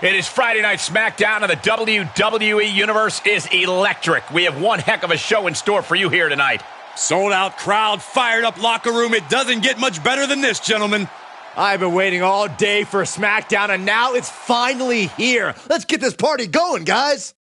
It is Friday Night Smackdown, and the WWE Universe is electric. We have one heck of a show in store for you here tonight. Sold out crowd, fired up locker room. It doesn't get much better than this, gentlemen. I've been waiting all day for Smackdown, and now it's finally here. Let's get this party going, guys.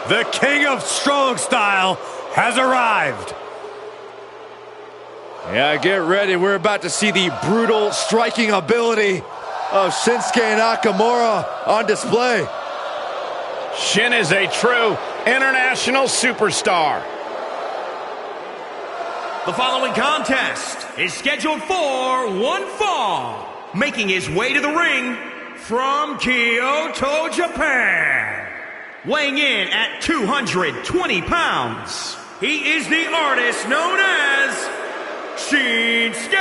The King of Strong Style has arrived. Yeah, get ready. We're about to see the brutal striking ability of Shinsuke Nakamura on display. Shin is a true international superstar. The following contest is scheduled for one fall. Making his way to the ring from Kyoto, Japan. Weighing in at 220 pounds, he is the artist known as Shinsuke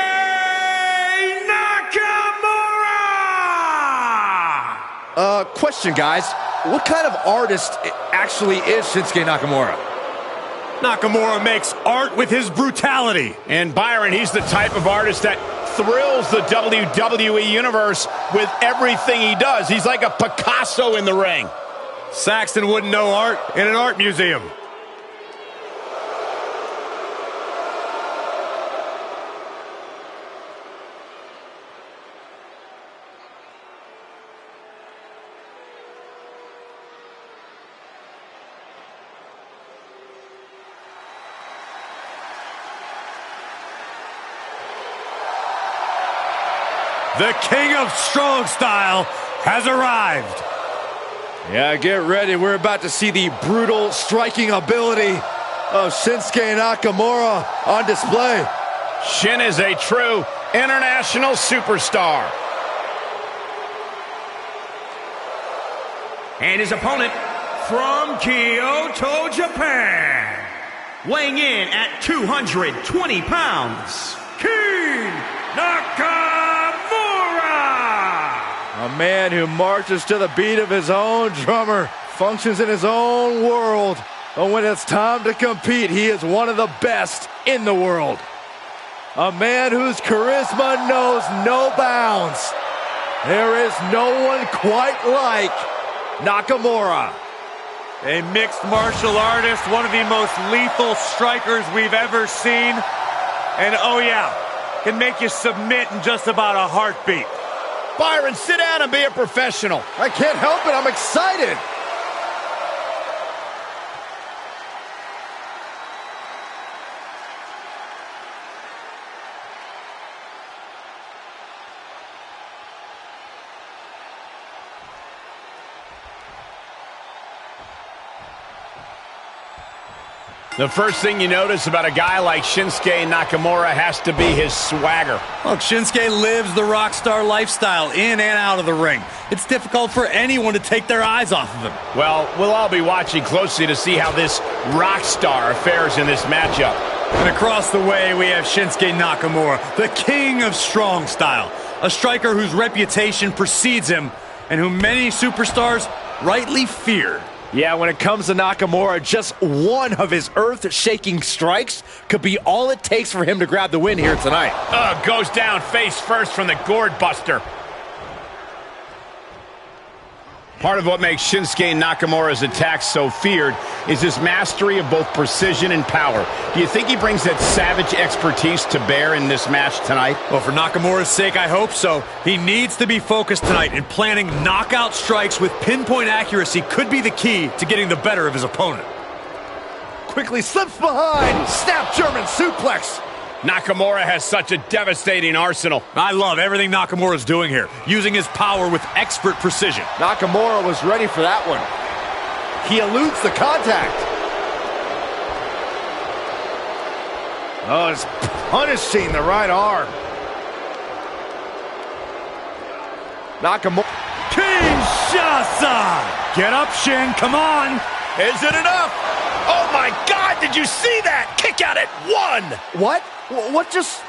Nakamura! Question, guys. What kind of artist actually is Shinsuke Nakamura? Nakamura makes art with his brutality. And Byron, he's the type of artist that thrills the WWE Universe with everything he does. He's like a Picasso in the ring. Saxton wouldn't know art in an art museum. The King of Strong Style has arrived. Yeah, get ready. We're about to see the brutal striking ability of Shinsuke Nakamura on display. Shin is a true international superstar. And his opponent from Kyoto, Japan. Weighing in at 220 pounds, King Nakamura! A man who marches to the beat of his own drummer, functions in his own world. And when it's time to compete, he is one of the best in the world. A man whose charisma knows no bounds. There is no one quite like Nakamura. A mixed martial artist, one of the most lethal strikers we've ever seen. And oh yeah, can make you submit in just about a heartbeat. Byron, sit down and be a professional. I can't help it. I'm excited. The first thing you notice about a guy like Shinsuke Nakamura has to be his swagger. Look, Shinsuke lives the rock star lifestyle in and out of the ring. It's difficult for anyone to take their eyes off of him. Well, we'll all be watching closely to see how this rock star fares in this matchup. And across the way, we have Shinsuke Nakamura, the King of Strong Style. A striker whose reputation precedes him and whom many superstars rightly fear. Yeah, when it comes to Nakamura, just one of his earth-shaking strikes could be all it takes for him to grab the win here tonight. Goes down face first from the gourd buster. Part of what makes Shinsuke Nakamura's attacks so feared is his mastery of both precision and power. Do you think he brings that savage expertise to bear in this match tonight? Well, for Nakamura's sake, I hope so. He needs to be focused tonight, and planning knockout strikes with pinpoint accuracy could be the key to getting the better of his opponent. Quickly slips behind, snap German suplex. Nakamura has such a devastating arsenal. I love everything Nakamura's doing here, using his power with expert precision. Nakamura was ready for that one. He eludes the contact. Oh, it's punishing the right arm. Nakamura. Kinshasa! Get up, Shin, come on! Is it enough? Oh my God, did you see that? Kick out at 1! What? What just...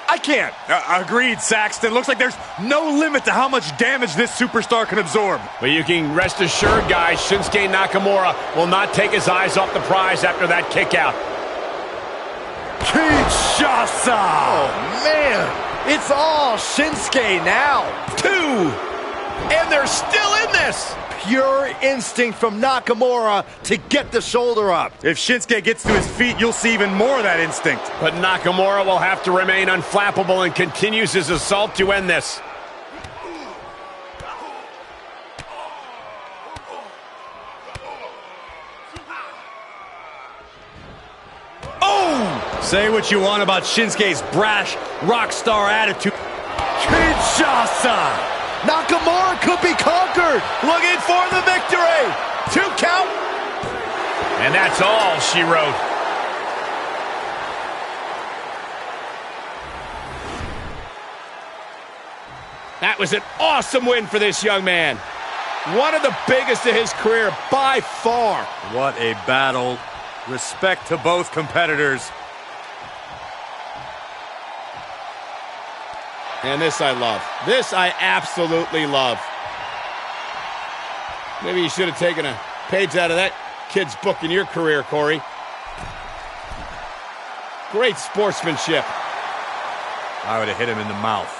I can't. Agreed, Saxton. Looks like there's no limit to how much damage this superstar can absorb. But you can rest assured, guys, Shinsuke Nakamura will not take his eyes off the prize after that kick out. Kinshasa! Oh, man. It's all Shinsuke now. 2! And they're still in this! Pure instinct from Nakamura to get the shoulder up. If Shinsuke gets to his feet, you'll see even more of that instinct. But Nakamura will have to remain unflappable and continues his assault to end this. Oh! Say what you want about Shinsuke's brash, rock star attitude. Kinshasa! Nakamura could be conquered. Looking for the victory. 2 count. And that's all she wrote. That was an awesome win for this young man. One of the biggest of his career by far. What a battle. Respect to both competitors. And this I love. This I absolutely love. Maybe you should have taken a page out of that kid's book in your career, Corey. Great sportsmanship. I would have hit him in the mouth.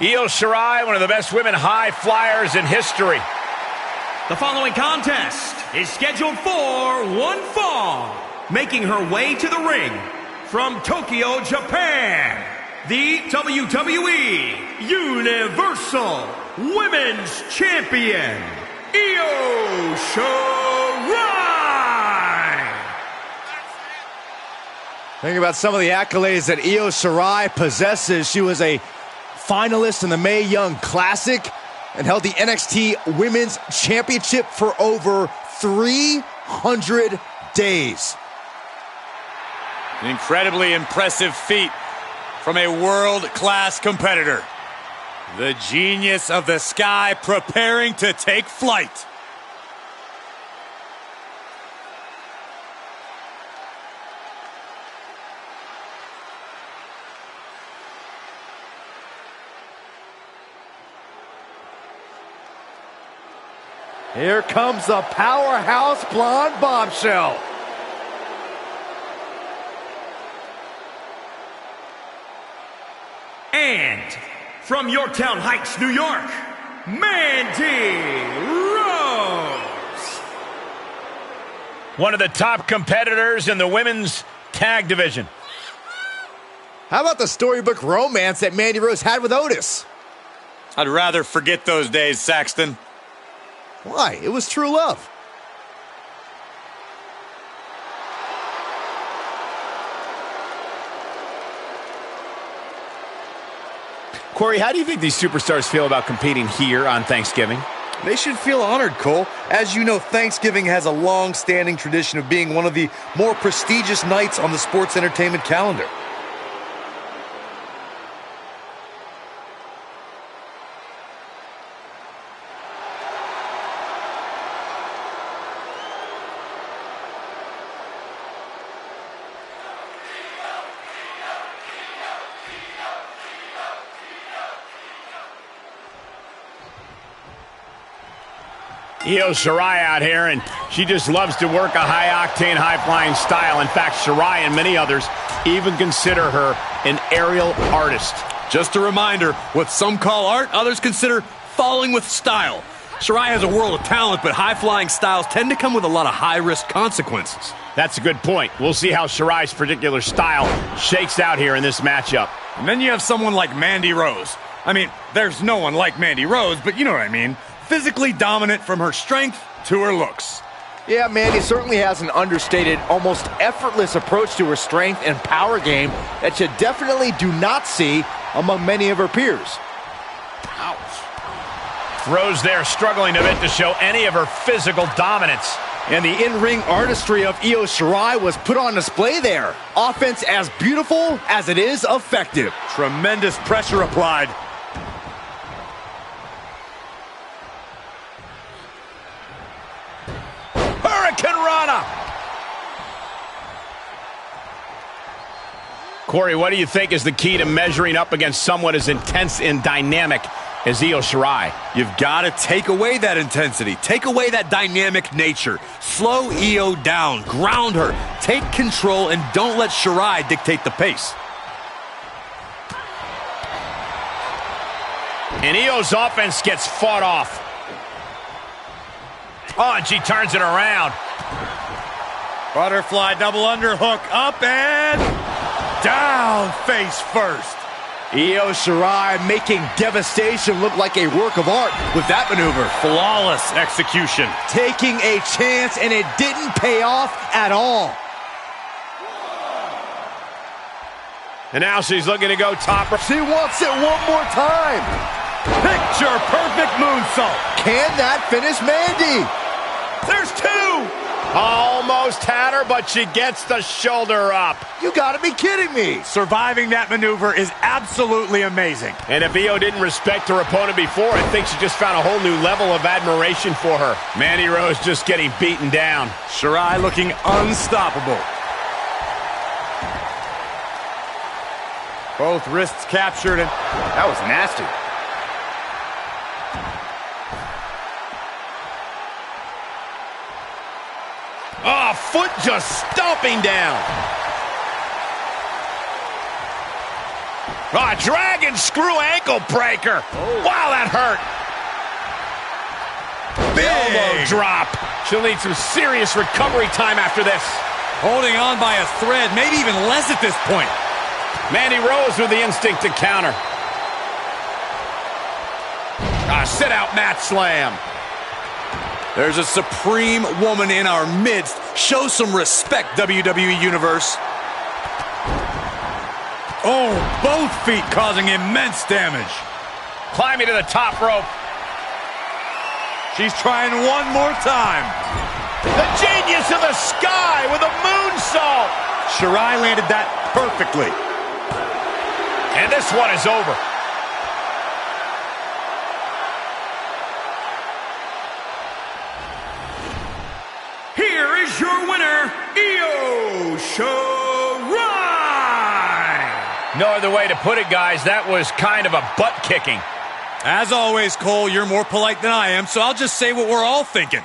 Io Shirai, one of the best women high flyers in history. The following contest is scheduled for one fall. Making her way to the ring from Tokyo, Japan, the WWE Universal Women's Champion, Io Shirai. Think about some of the accolades that Io Shirai possesses. She was a finalist in the Mae Young Classic and held the NXT Women's Championship for over 300 days. An incredibly impressive feat from a world-class competitor. The genius of the sky preparing to take flight. Here comes the powerhouse blonde bombshell. And from Yorktown Heights, New York, Mandy Rose. One of the top competitors in the women's tag division. How about the storybook romance that Mandy Rose had with Otis? I'd rather forget those days, Saxton. Why? It was true love. Corey, how do you think these superstars feel about competing here on Thanksgiving? They should feel honored, Cole. As you know, Thanksgiving has a long-standing tradition of being one of the more prestigious nights on the sports entertainment calendar. Io Shirai out here, and she just loves to work a high-octane, high-flying style. In fact, Shirai and many others even consider her an aerial artist. Just a reminder, what some call art, others consider falling with style. Shirai has a world of talent, but high-flying styles tend to come with a lot of high-risk consequences. That's a good point. We'll see how Shirai's particular style shakes out here in this matchup. And then you have someone like Mandy Rose. I mean, there's no one like Mandy Rose, but you know what I mean. Physically dominant from her strength to her looks. Yeah, Mandy certainly has an understated, almost effortless approach to her strength and power game that you definitely do not see among many of her peers. Ouch. Rose there struggling a bit to show any of her physical dominance. And the in-ring artistry of Io Shirai was put on display there. Offense as beautiful as it is effective. Tremendous pressure applied. Corey, what do you think is the key to measuring up against someone as intense and dynamic as Io Shirai? You've got to take away that intensity. Take away that dynamic nature. Slow Io down. Ground her. Take control and don't let Shirai dictate the pace. And Io's offense gets fought off. Oh, and she turns it around. Butterfly double underhook. Up and down face first. Io Shirai making devastation look like a work of art with that maneuver. Flawless execution. Taking a chance, and it didn't pay off at all. And now she's looking to go top. She wants it one more time. Picture perfect moonsault. Can that finish Mandy? There's two. Almost had her, but she gets the shoulder up. You gotta be kidding me. Surviving that maneuver is absolutely amazing. And if Io didn't respect her opponent before, I think she just found a whole new level of admiration for her. Mandy Rose just getting beaten down. Shirai looking unstoppable. Both wrists captured, and that was nasty. Oh, foot just stomping down. Oh, dragon screw ankle breaker. Oh. Wow, that hurt. Big elbow drop. She'll need some serious recovery time after this. Holding on by a thread, maybe even less at this point. Mandy Rose with the instinct to counter. Sit-out mat slam. There's a supreme woman in our midst. Show some respect, WWE Universe. Oh, both feet causing immense damage. Climbing to the top rope. She's trying one more time. The genius of the sky with a moonsault. Shirai landed that perfectly. And this one is over. Here is your winner, Io Shirai. No other way to put it, guys. That was kind of a butt kicking. As always, Cole, you're more polite than I am, so I'll just say what we're all thinking.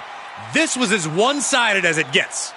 This was as one-sided as it gets.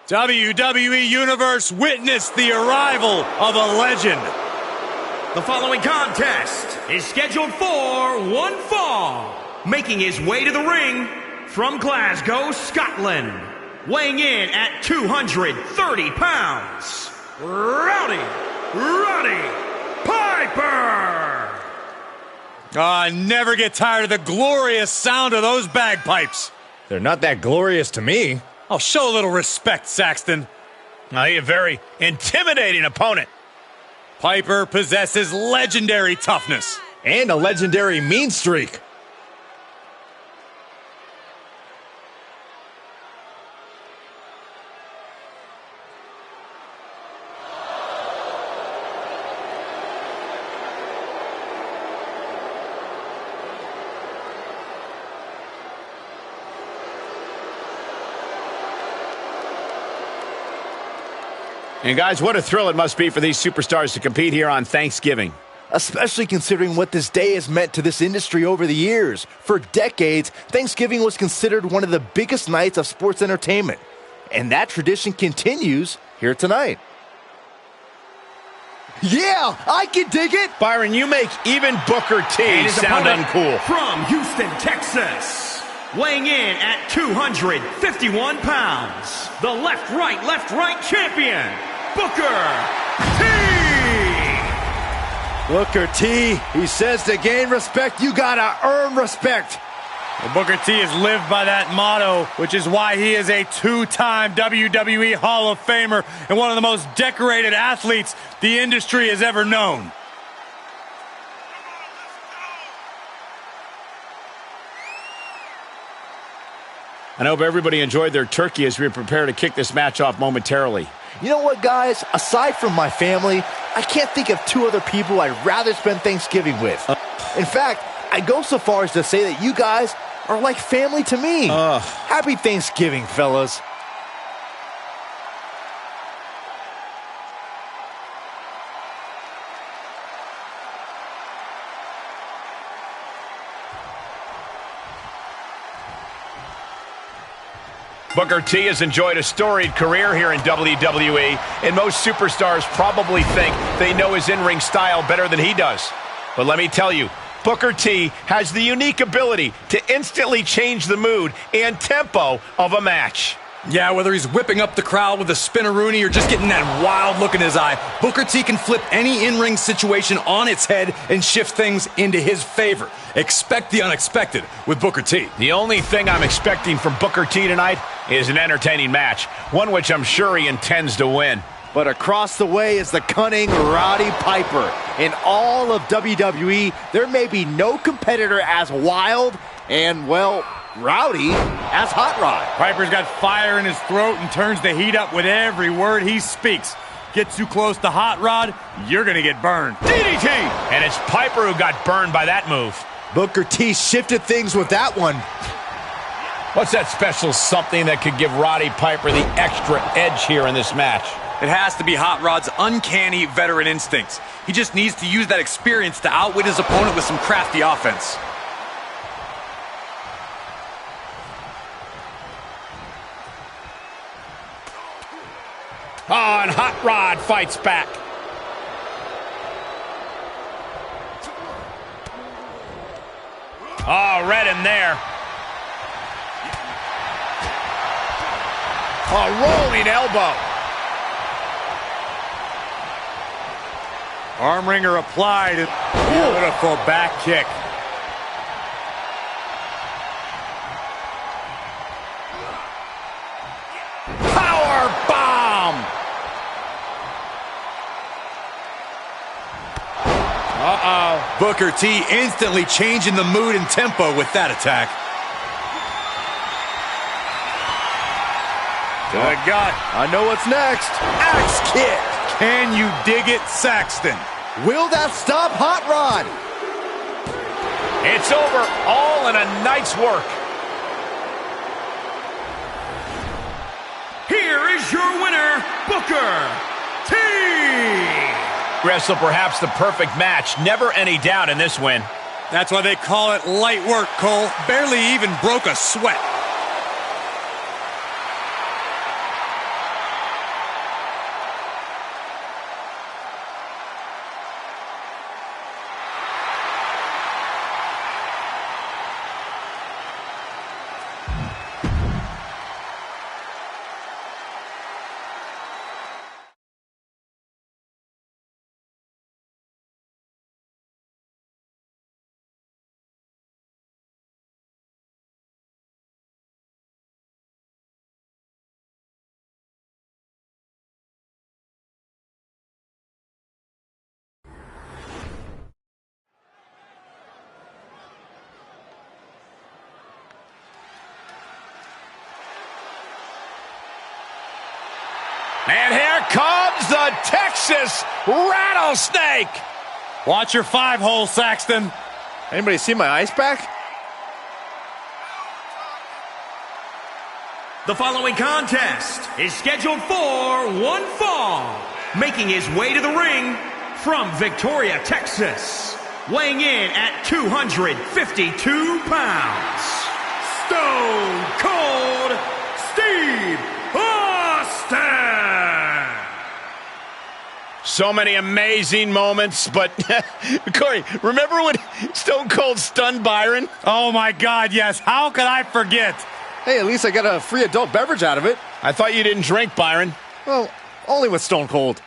WWE Universe, witness the arrival of a legend. The following contest is scheduled for one fall. Making his way to the ring from Glasgow, Scotland. Weighing in at 230 pounds, Roddy Piper! I never get tired of the glorious sound of those bagpipes. They're not that glorious to me. I'll show a little respect, Saxton. He's a very intimidating opponent. Piper possesses legendary toughness. And a legendary mean streak. And guys, what a thrill it must be for these superstars to compete here on Thanksgiving. Especially considering what this day has meant to this industry over the years. For decades, Thanksgiving was considered one of the biggest nights of sports entertainment. And that tradition continues here tonight. Yeah, I can dig it! Byron, you make even Booker T sound uncool. From Houston, Texas. Weighing in at 251 pounds. The left-right champion, Booker T! Booker T, he says to gain respect, you gotta earn respect. Well, Booker T has lived by that motto, which is why he is a two-time WWE Hall of Famer and one of the most decorated athletes the industry has ever known. I hope everybody enjoyed their turkey as we prepare to kick this match off momentarily. You know what, guys? Aside from my family, I can't think of two other people I'd rather spend Thanksgiving with. In fact, I go so far as to say that you guys are like family to me. Happy Thanksgiving, fellas. Booker T has enjoyed a storied career here in WWE, and most superstars probably think they know his in-ring style better than he does. But let me tell you, Booker T has the unique ability to instantly change the mood and tempo of a match. Yeah, whether he's whipping up the crowd with a spinneroonie or just getting that wild look in his eye, Booker T can flip any in-ring situation on its head and shift things into his favor. Expect the unexpected with Booker T. The only thing I'm expecting from Booker T tonight is an entertaining match, one which I'm sure he intends to win. But across the way is the cunning Roddy Piper. In all of WWE, there may be no competitor as wild and, well, rowdy as Hot Rod. Piper's got fire in his throat and turns the heat up with every word he speaks. Get too close to Hot Rod, you're gonna get burned. DDT! And it's Piper who got burned by that move. Booker T shifted things with that one. What's that special something that could give Roddy Piper the extra edge here in this match? It has to be Hot Rod's uncanny veteran instincts. He just needs to use that experience to outwit his opponent with some crafty offense. Oh, and Hot Rod fights back. Oh, read him there. A rolling elbow. Arm wringer applied. Beautiful back kick. Power bomb. Uh-oh. Booker T instantly changing the mood and tempo with that attack. To the gut. I know what's next. Axe kick. Can you dig it, Saxton? Will that stop Hot Rod? It's over, all in a night's work. Here is your winner, Booker T! Wrestle perhaps the perfect match. Never any doubt in this win. That's why they call it light work, Cole. Barely even broke a sweat. And here comes the Texas Rattlesnake. Watch your 5-hole, Saxton. Anybody see my ice pack? The following contest is scheduled for one fall. Making his way to the ring from Victoria, Texas, weighing in at 252 pounds, Stone Cold Steve Austin! So many amazing moments, but Corey, remember when Stone Cold stunned Byron? Oh my God, yes. How could I forget? Hey, at least I got a free adult beverage out of it. I thought you didn't drink, Byron. Well, only with Stone Cold.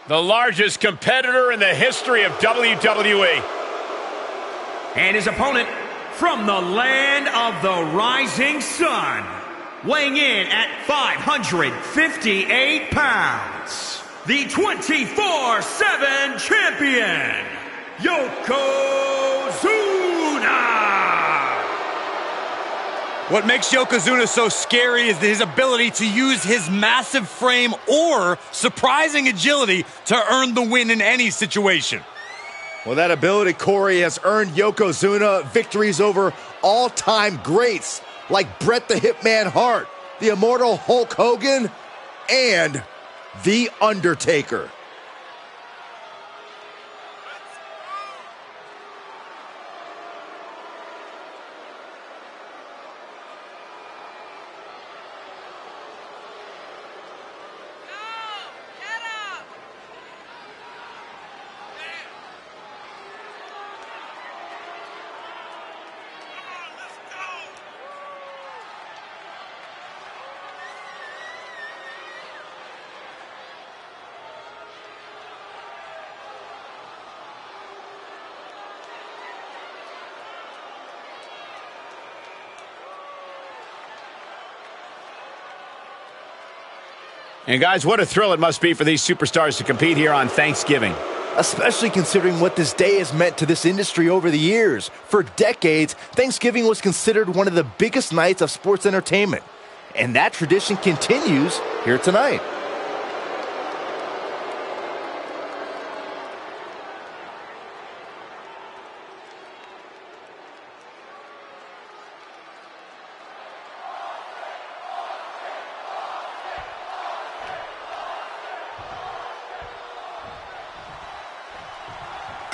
The largest competitor in the history of WWE. And his opponent from the land of the rising sun, weighing in at 558 pounds, the 24/7 champion, Yokozuna! What makes Yokozuna so scary is his ability to use his massive frame or surprising agility to earn the win in any situation. Well, that ability, Corey, has earned Yokozuna victories over all-time greats like Bret the Hitman Hart, the immortal Hulk Hogan, and The Undertaker. And guys, what a thrill it must be for these superstars to compete here on Thanksgiving. Especially considering what this day has meant to this industry over the years. For decades, Thanksgiving was considered one of the biggest nights of sports entertainment. And that tradition continues here tonight.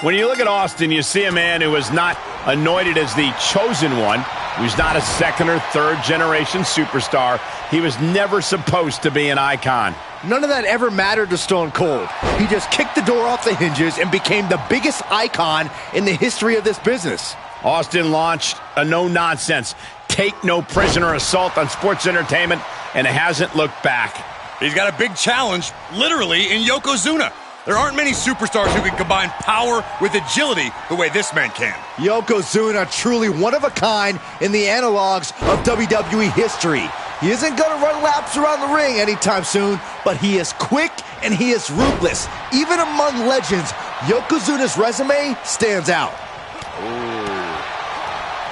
When you look at Austin, you see a man who was not anointed as the chosen one. He was not a second or third generation superstar. He was never supposed to be an icon. None of that ever mattered to Stone Cold. He just kicked the door off the hinges and became the biggest icon in the history of this business. Austin launched a no-nonsense, take-no-prisoner assault on sports entertainment, and hasn't looked back. He's got a big challenge, literally, in Yokozuna. There aren't many superstars who can combine power with agility the way this man can. Yokozuna, truly one of a kind in the analogs of WWE history. He isn't going to run laps around the ring anytime soon, but he is quick and he is ruthless. Even among legends, Yokozuna's resume stands out.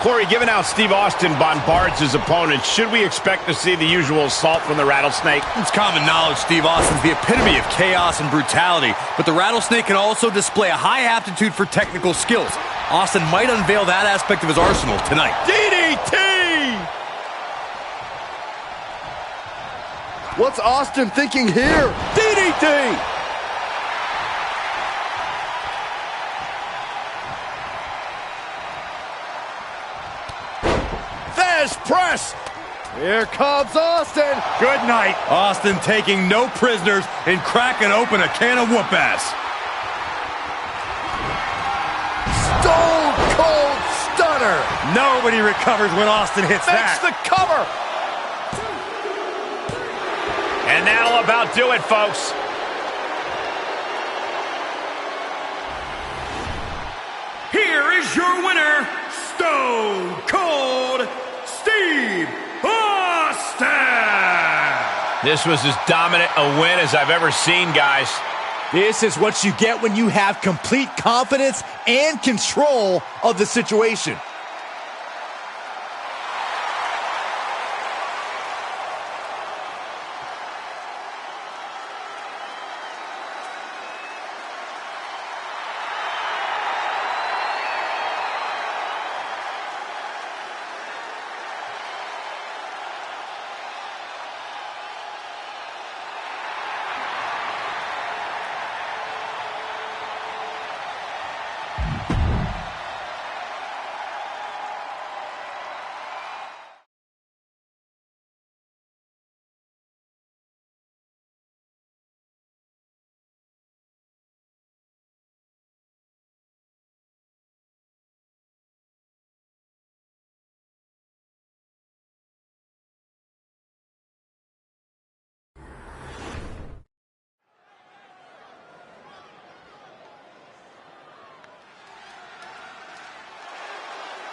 Corey, given how Steve Austin bombards his opponents, should we expect to see the usual assault from the Rattlesnake? It's common knowledge Steve Austin's the epitome of chaos and brutality, but the Rattlesnake can also display a high aptitude for technical skills. Austin might unveil that aspect of his arsenal tonight. DDT! What's Austin thinking here? DDT! Press. Here comes Austin. Good night. Austin taking no prisoners and cracking open a can of whoop-ass. Stone Cold Stunner. Nobody recovers when Austin hits Makes the cover. And that'll about do it, folks. Here here is your winner, Stone Cold Steve Austin. This was as dominant a win as I've ever seen, guys. This is what you get when you have complete confidence and control of the situation.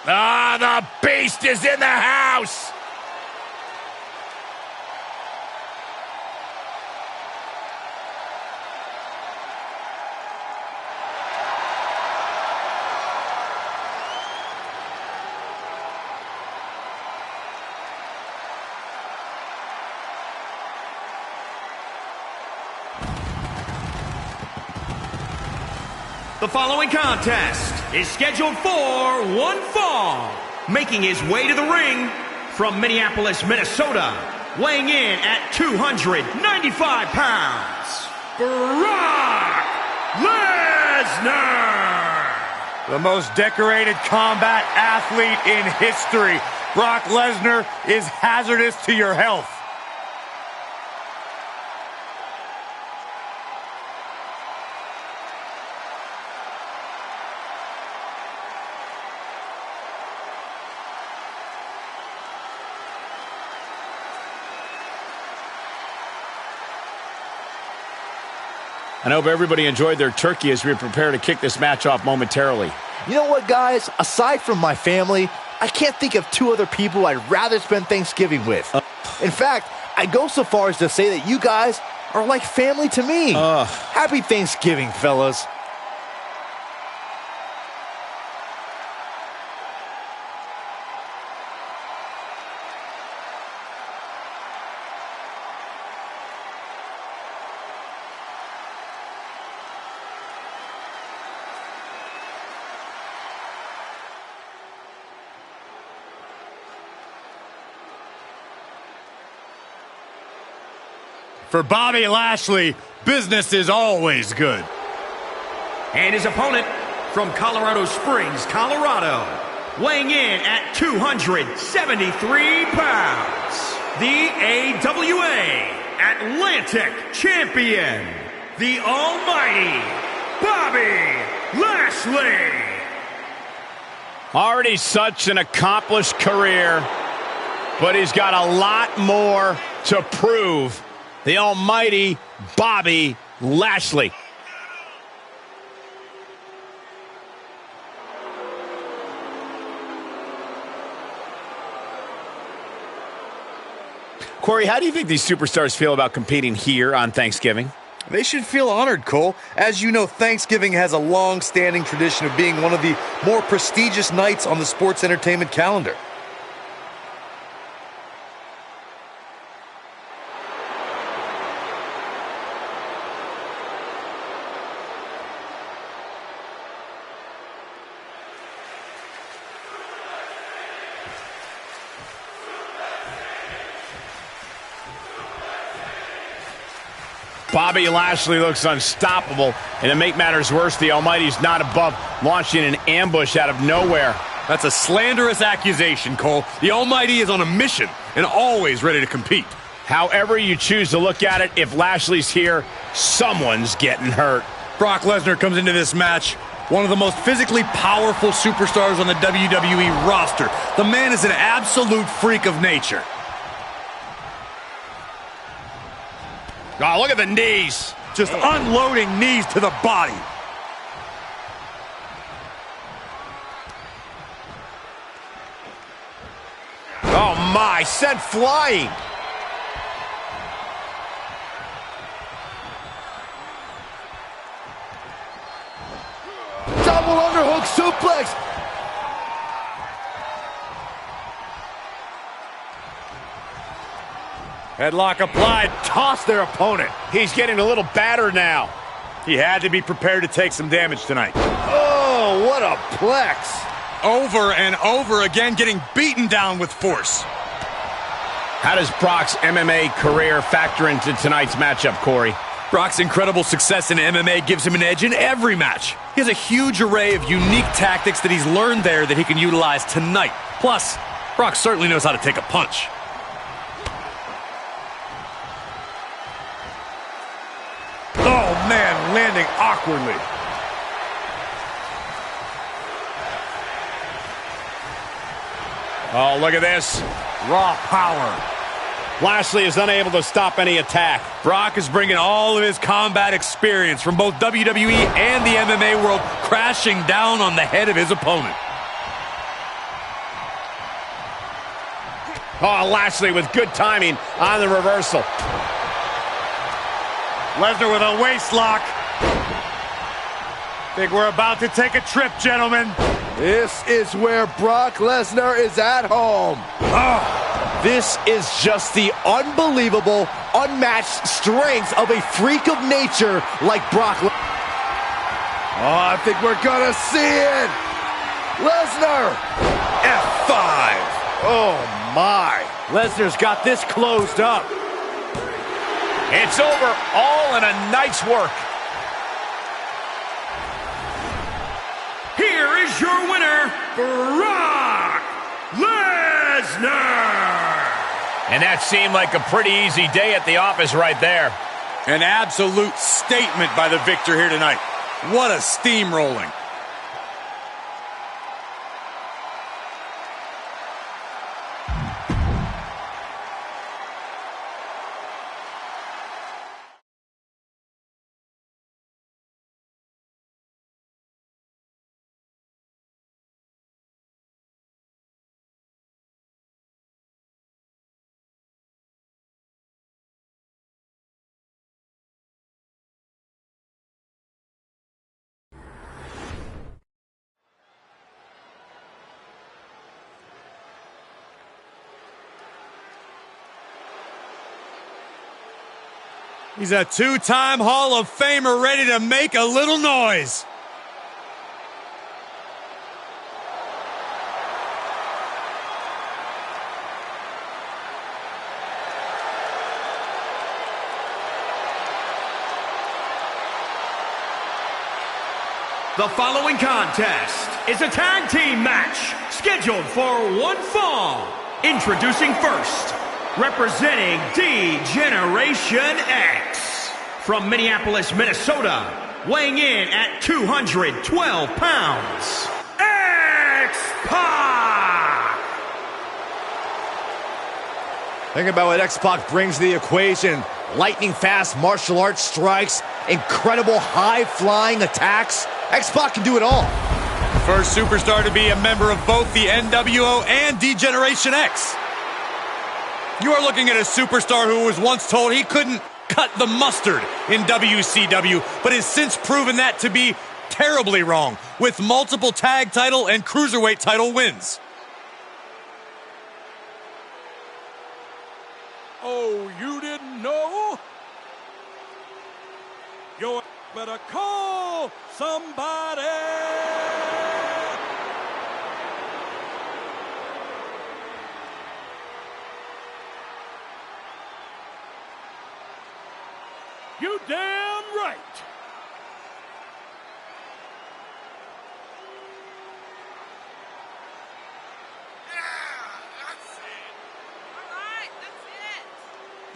Ah, the beast is in the house! The following contest is scheduled for one fall. Making his way to the ring from Minneapolis, Minnesota, weighing in at 295 pounds, Brock Lesnar. The most decorated combat athlete in history. Brock Lesnar is hazardous to your health. I hope everybody enjoyed their turkey as we prepare to kick this match off momentarily. You know what, guys? Aside from my family, I can't think of two other people I'd rather spend Thanksgiving with. In fact, I go so far as to say that you guys are like family to me. Happy Thanksgiving, fellas. For Bobby Lashley, business is always good. And his opponent from Colorado Springs, Colorado, weighing in at 273 pounds, the AWA Atlantic Champion, the almighty Bobby Lashley. Already such an accomplished career, but he's got a lot more to prove. The almighty Bobby Lashley. Corey, how do you think these superstars feel about competing here on Thanksgiving? They should feel honored, Cole. As you know, Thanksgiving has a long-standing tradition of being one of the more prestigious nights on the sports entertainment calendar. Bobby Lashley looks unstoppable, and to make matters worse, the Almighty's not above launching an ambush out of nowhere. That's a slanderous accusation, Cole. The Almighty is on a mission and always ready to compete. However you choose to look at it, if Lashley's here, someone's getting hurt. Brock Lesnar comes into this match one of the most physically powerful superstars on the WWE roster. The man is an absolute freak of nature. Oh, look at the knees. Just unloading knees to the body. my, sent flying. Double underhook suplex. Headlock applied, tossed their opponent. He's getting a little battered now. He had to be prepared to take some damage tonight. Oh, what a plex. Over and over again, getting beaten down with force. How does Brock's MMA career factor into tonight's matchup, Corey? Brock's incredible success in MMA gives him an edge in every match. He has a huge array of unique tactics that he's learned there that he can utilize tonight. Plus, Brock certainly knows how to take a punch. Oh, man, landing awkwardly. Oh, look at this. Raw power. Lashley is unable to stop any attack. Brock is bringing all of his combat experience from both WWE and the MMA world crashing down on the head of his opponent. Oh, Lashley with good timing on the reversal. Lesnar with a waist lock. Think we're about to take a trip, gentlemen. This is where Brock Lesnar is at home. This is just the unbelievable, unmatched strength of a freak of nature like Brock. Oh, I think we're gonna see it. Lesnar. F5. Oh, my. Lesnar's got this closed up. It's over, all in a night's work. Here is your winner, Brock Lesnar. And that seemed like a pretty easy day at the office right there. An absolute statement by the victor here tonight. What a steamrolling. He's a two-time Hall of Famer ready to make a little noise. The following contest is a tag team match scheduled for one fall. Introducing first, representing D-Generation X, from Minneapolis, Minnesota, weighing in at 212 pounds, X-Pac! Think about what X-Pac brings to the equation. Lightning fast martial arts strikes, incredible high-flying attacks. X-Pac can do it all. First superstar to be a member of both the NWO and D-Generation X. You are looking at a superstar who was once told he couldn't cut the mustard in WCW, but has since proven that to be terribly wrong, with multiple tag title and cruiserweight title wins. Oh, you didn't know? You better call somebody! You damn right!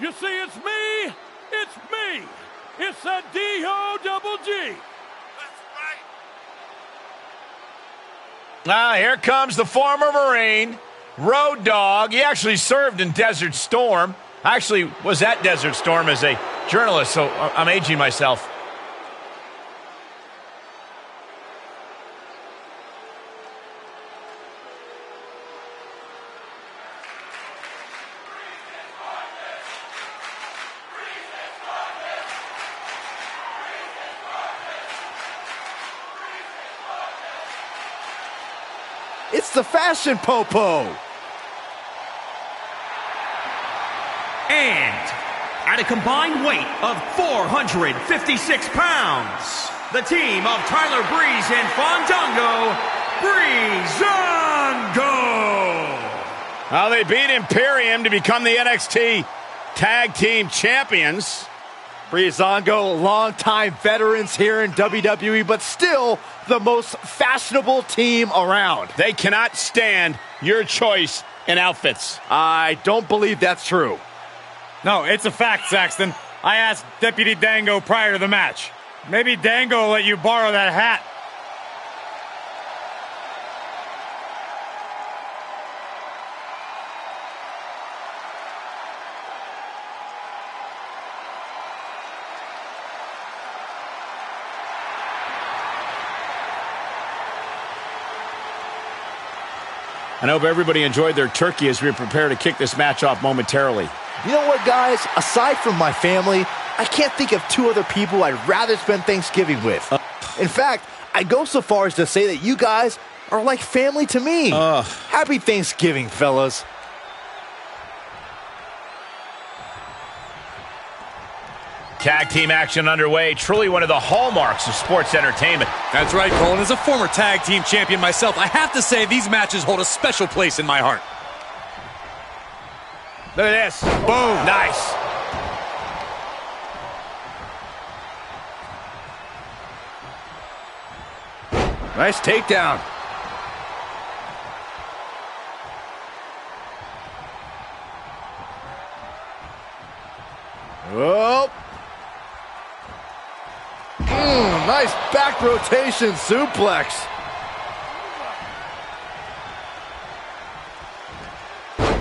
You see, it's me! It's me! It's the D-O-double-G! Here comes the former Marine, Road Dogg. He actually served in Desert Storm. I actually was at Desert Storm as a journalist, so I'm aging myself. It's the fashion popo. And at a combined weight of 456 pounds, the team of Tyler Breeze and Fandango, Breezango. Well, they beat Imperium to become the NXT Tag Team Champions. Breezango, longtime veterans here in WWE, but still the most fashionable team around. They cannot stand your choice in outfits. I don't believe that's true. No, it's a fact, Saxton. I asked Deputy Dango prior to the match. Maybe Dango will let you borrow that hat. I hope everybody enjoyed their turkey as we prepare to kick this match off momentarily. You know what, guys? Aside from my family, I can't think of two other people I'd rather spend Thanksgiving with. In fact, I go so far as to say that you guys are like family to me. Happy Thanksgiving, fellas. Tag team action underway, truly one of the hallmarks of sports entertainment. That's right, Cole. And as a former tag team champion myself, I have to say these matches hold a special place in my heart. Look at this. Boom. Nice. Nice takedown. Oh. Nice back rotation suplex.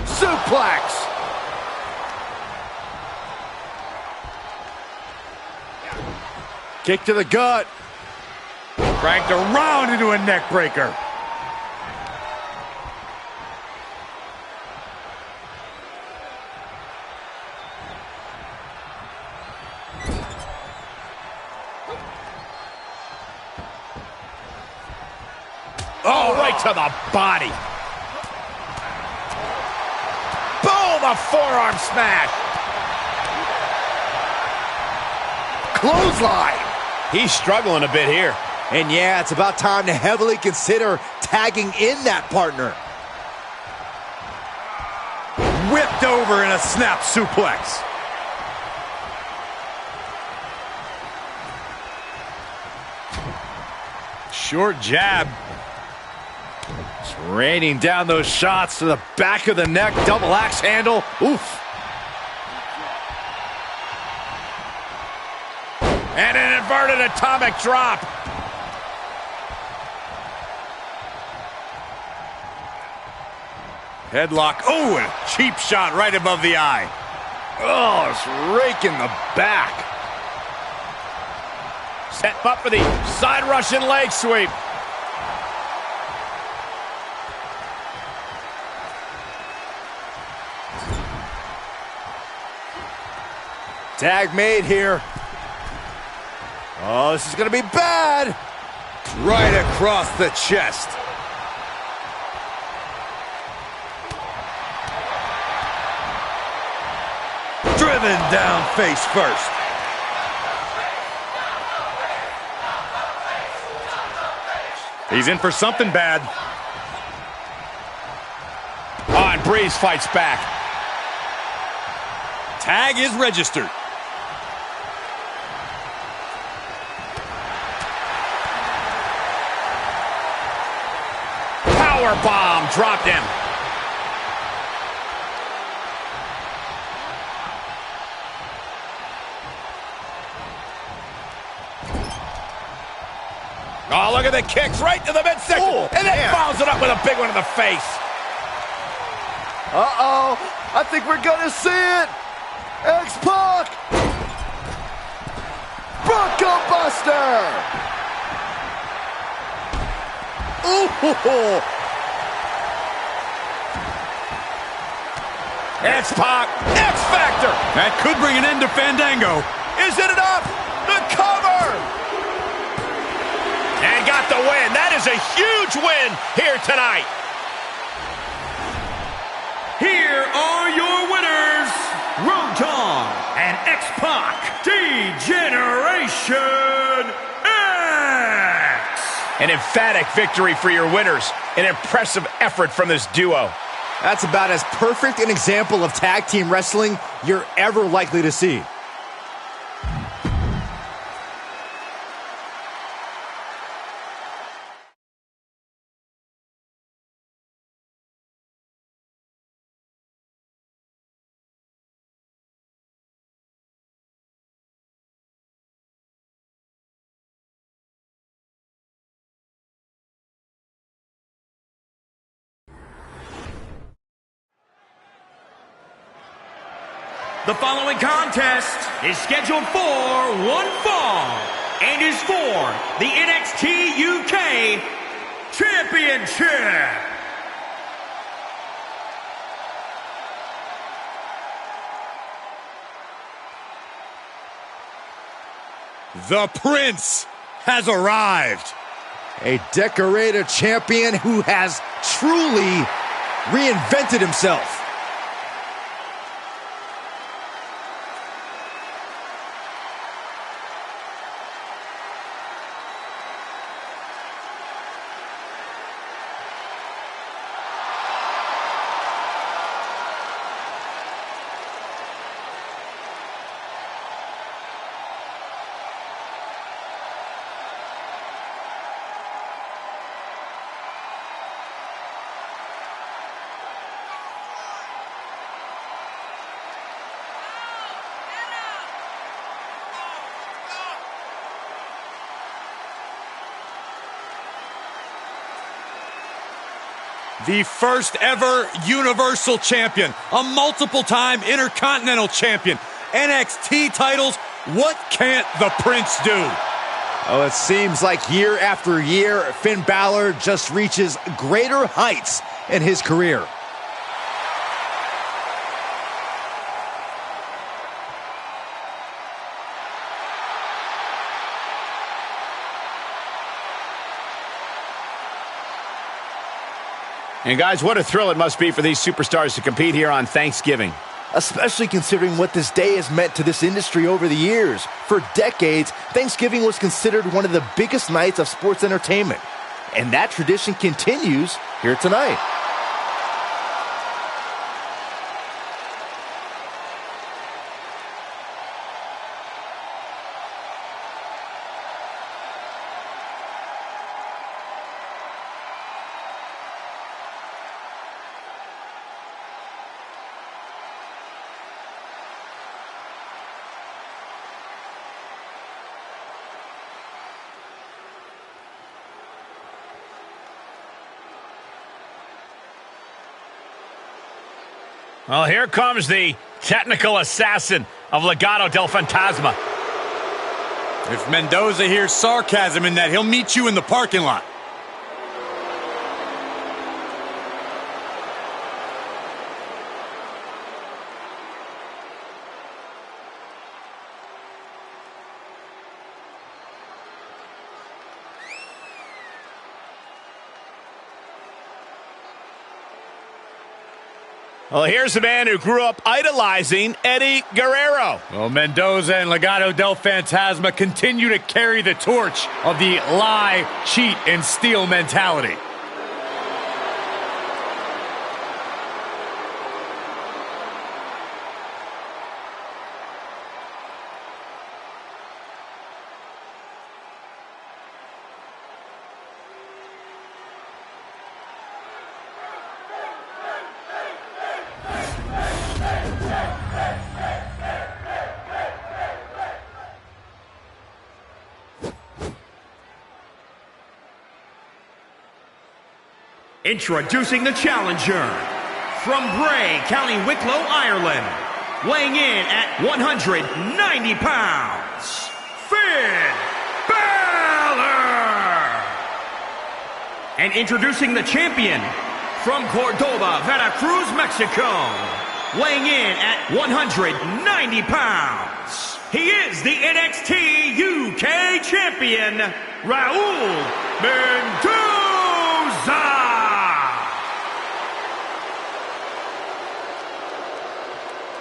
Suplex. Kick to the gut. Cranked around into a neck breaker. Oh, right to the body. Boom, a forearm smash. Clothesline. He's struggling a bit here. And yeah, it's about time to heavily consider tagging in that partner. Whipped over in a snap suplex. Short jab. Just raining down those shots to the back of the neck. Double axe handle. Oof. And an inverted atomic drop. Headlock. Oh, and a cheap shot right above the eye. Oh, it's raking the back. Set up for the side Russian leg sweep. Tag made here. Oh, this is going to be bad. Right across the chest. Driven down face first. He's in for something bad. Oh, and Breeze fights back. Tag is registered. Power bomb dropped him. Oh, look at the kicks right to the midsection. Oh, and then man. follows it up with a big one in the face. Uh-oh. I think we're going to see it. X-Pac. Bronco Buster. Ooh. X-Pac, X-Factor. That could bring an end to Fandango. Is it enough? The cover. And got the win. That is is a huge win here tonight. Here are your winners, Road Dogg and X-Pac D-Generation X. An emphatic victory for your winners. An impressive effort from this duo. That's about as perfect an example of tag team wrestling you're ever likely to see. The following contest is scheduled for one fall and is for the NXT UK Championship. The Prince has arrived. A decorated champion who has truly reinvented himself. The first ever Universal Champion, a multiple-time Intercontinental Champion, NXT titles. What can't the Prince do? Oh, it seems like year after year, Finn Balor just reaches greater heights in his career. And guys, what a thrill it must be for these superstars to compete here on Thanksgiving. Especially considering what this day has meant to this industry over the years. For decades, Thanksgiving was considered one of the biggest nights of sports entertainment. And that tradition continues here tonight. Well, here comes the technical assassin of Legado del Fantasma. If Mendoza hears sarcasm in that, he'll meet you in the parking lot. Well, here's the man who grew up idolizing Eddie Guerrero. Well, Mendoza and Legado del Fantasma continue to carry the torch of the lie, cheat, and steal mentality. Introducing the challenger, from Bray, County Wicklow, Ireland, weighing in at 190 pounds, Finn Balor! And introducing the champion, from Cordoba, Veracruz, Mexico, weighing in at 190 pounds, he is the NXT UK champion, Raul Mendoza!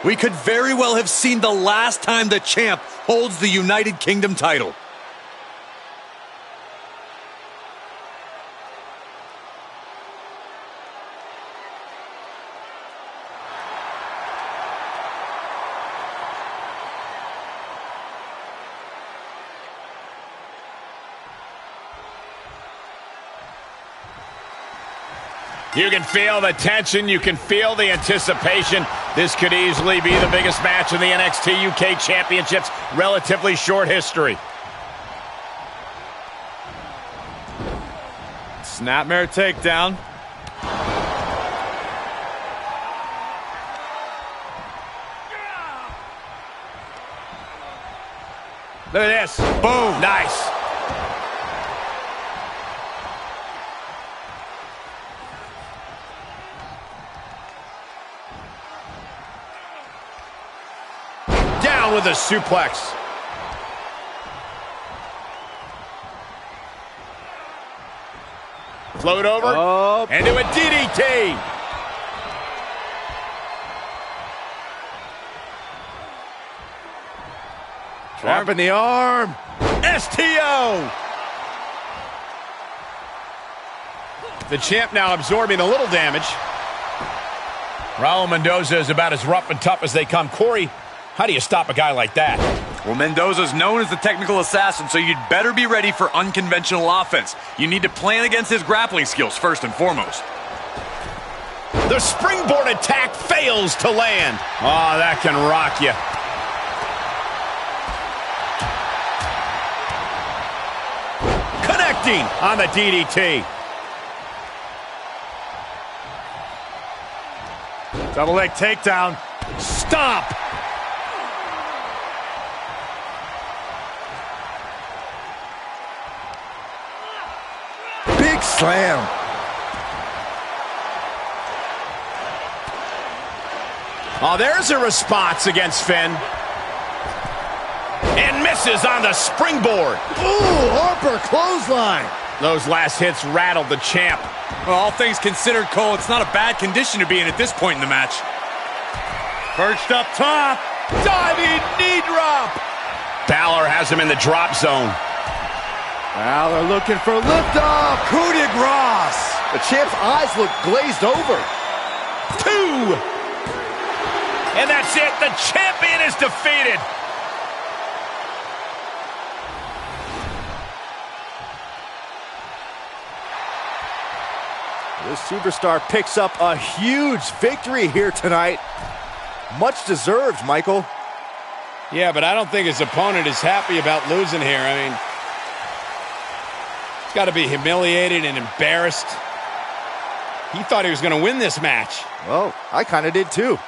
We could very well have seen the last time the champ holds the United Kingdom title. You can feel the tension. You can feel the anticipation. This could easily be the biggest match in the NXT UK Championship's relatively short history. Snapmare takedown. Look at this. Boom. Nice. Down with a suplex. Float over. Up. Into a DDT. Trapping the arm. STO. The champ now absorbing a little damage. Raul Mendoza is about as rough and tough as they come. Corey, how do you stop a guy like that? Well, Mendoza's known as the technical assassin, so you'd better be ready for unconventional offense. You need to plan against his grappling skills first and foremost. The springboard attack fails to land. Oh, that can rock you. Connecting on the DDT. Double leg takedown. Stop. Big slam. Oh, there's a response against Finn. And misses on the springboard. Ooh, Harper clothesline. Those last hits rattled the champ. Well, all things considered, Cole, it's not a bad condition to be in at this point in the match. Perched up top. Diving knee drop. Balor has him in the drop zone. Balor looking for liftoff. Coup de grace. The champ's eyes look glazed over. 2. And that's it. The champion is defeated. This superstar picks up a huge victory here tonight. Much deserved, Michael. Yeah, but I don't think his opponent is happy about losing here. I mean, he's got to be humiliated and embarrassed. He thought he was going to win this match. Well, I kind of did too.